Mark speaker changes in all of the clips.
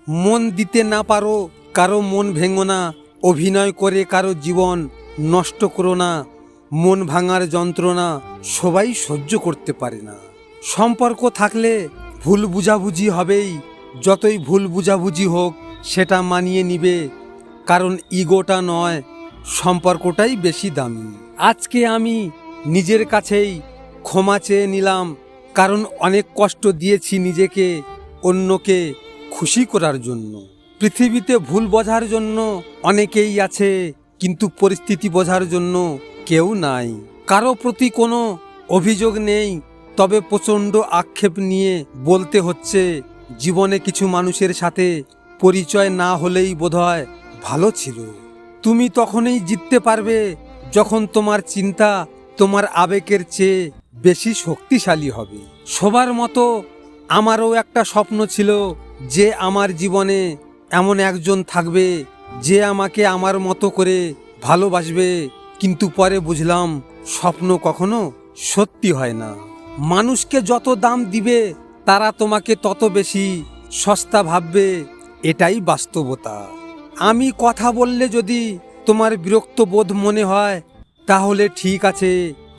Speaker 1: মন দিতে না পারো কারো মন ভেঙো না, অভিনয় করে কারো জীবন নষ্ট করো না। মন ভাঙার যন্ত্রণা সবাই সহ্য করতে পারে না। সম্পর্ক থাকলে ভুল বুঝাবুঝি হবেই, যতই ভুল বুঝাবুঝি হোক সেটা মানিয়ে নিবে, কারণ ইগোটা নয়, সম্পর্কটাই বেশি দামি। আজকে আমি নিজের কাছেই ক্ষমা চেয়ে নিলাম, কারণ অনেক কষ্ট দিয়েছি নিজেকে অন্যকে খুশি করার জন্য। পৃথিবীতে ভুল বোঝার জন্য অনেকেই আছে, কিন্তু পরিস্থিতি বোঝার জন্য কেউ নাই। কারো প্রতি কোনো অভিযোগ নেই, তবে প্রচণ্ড আক্ষেপ নিয়ে বলতে হচ্ছে, জীবনে কিছু মানুষের সাথে পরিচয় না হলেই বোধহয় ভালো ছিল। তুমি তখনই জিততে পারবে যখন তোমার চিন্তা তোমার আবেগের চেয়ে বেশি শক্তিশালী হবে। সবার মতো আমারও একটা স্বপ্ন ছিল যে আমার জীবনে এমন একজন থাকবে যে আমাকে আমার মতো করে ভালোবাসবে, কিন্তু পরে বুঝলাম স্বপ্ন কখনো সত্যি হয় না। মানুষকে যত দাম দিবে তারা তোমাকে তত বেশি সস্তা ভাববে, এটাই বাস্তবতা। আমি কথা বললে যদি তোমার বিরক্ত বোধ মনে হয় তাহলে ঠিক আছে,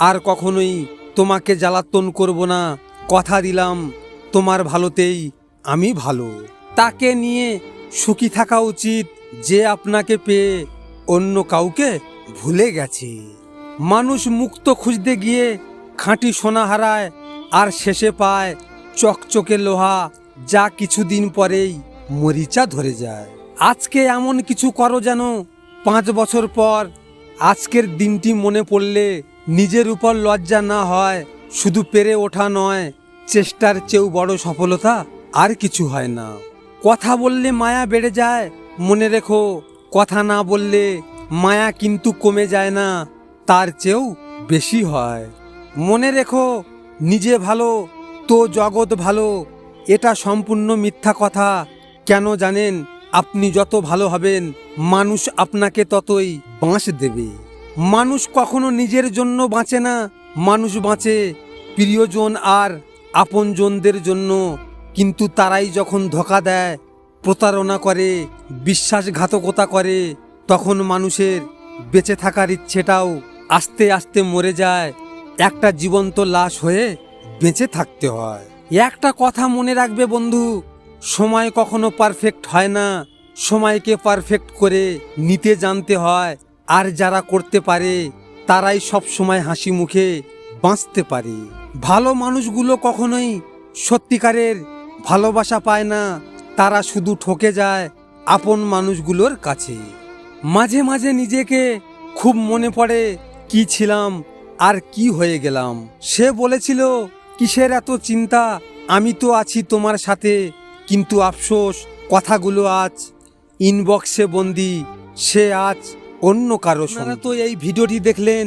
Speaker 1: আর কখনোই তোমাকে জ্বালাতন করব না। কথা দিলাম তোমার ভালোতেই আমি ভালো। তাকে নিয়ে সুখী থাকা উচিত যে আপনাকে পেয়ে অন্য কাউকে ভুলে গেছে। মানুষ মুক্ত খুঁজতে গিয়ে খাঁটি সোনা হারায়, আর শেষে পায় চকচকে লোহা, যা কিছুদিন পরেই মরিচা ধরে যায়। আজকে এমন কিছু করো যেন 5 বছর পর আজকের দিনটি মনে পড়লে নিজের উপর লজ্জা না হয়। শুধু পেরে ওঠা নয়, চেষ্টার চেয়েও বড় সফলতা আর কিছু হয় না। কথা বললে মায়া বেড়ে যায়, মনে রেখো, কথা না বললে মায়া কিন্তু কমে যায় না, তার চেয়েও বেশি হয়। মনে রেখো, নিজে ভালো তো জগৎ ভালো, এটা সম্পূর্ণ মিথ্যা কথা। কেন জানেন? আপনি যত ভালো হবেন মানুষ আপনাকে ততই বাঁশ দেবে। মানুষ কখনো নিজের জন্য বাঁচে না, মানুষ বাঁচে প্রিয়জন আর আপনজনদের জন্য। কিন্তু তারাই যখন ধোঁকা দেয়, প্রতারণা করে, বিশ্বাসঘাতকতা করে, তখন মানুষের বেঁচে থাকার ইচ্ছেটাও আস্তে আস্তে মরে যায়। একটা জীবন্ত লাশ হয়ে বেঁচে থাকতে হয়। একটা কথা মনে রাখবে বন্ধু, সময় কখনো পারফেক্ট হয় না, সময়কে পারফেক্ট করে নিতে জানতে হয়। আর যারা করতে পারে তারাই সব সময় হাসি মুখে বাঁচতে পারে। ভালো মানুষগুলো কখনোই সত্যিকারের ভালোবাসা পায় না, তারা শুধু ঠকে যায় আপন মানুষগুলোর কাছে। মাঝে মাঝে নিজেকে খুব মনে পড়ে, কি ছিলাম আর কি হয়ে গেলাম। সে বলেছিল, কিসের এত চিন্তা, আমি তো আছি তোমার সাথে। কিন্তু আফসোস, কথাগুলো আজ ইনবক্সে বন্দি, সে আজ অন্য কারো সঙ্গে। তো এই ভিডিওটি দেখলেন,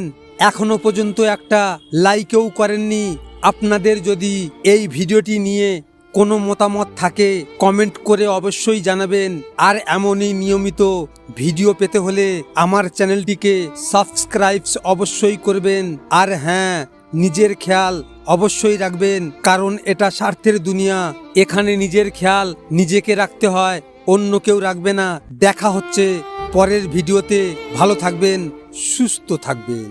Speaker 1: এখনো পর্যন্ত একটা লাইকও করেননি। আপনাদের যদি এই ভিডিওটি নিয়ে কোনো মতামত থাকে কমেন্ট করে অবশ্যই জানাবেন। আর এমনই নিয়মিত ভিডিও পেতে হলে আমার চ্যানেলটিকে সাবস্ক্রাইব অবশ্যই করবেন। আর হ্যাঁ, নিজের খেয়াল অবশ্যই রাখবেন, কারণ এটা স্বার্থের দুনিয়া। এখানে নিজের খেয়াল নিজেকে রাখতে হয়, অন্য কেউ রাখবে না। দেখা হচ্ছে পরের ভিডিওতে। ভালো থাকবেন, সুস্থ থাকবেন।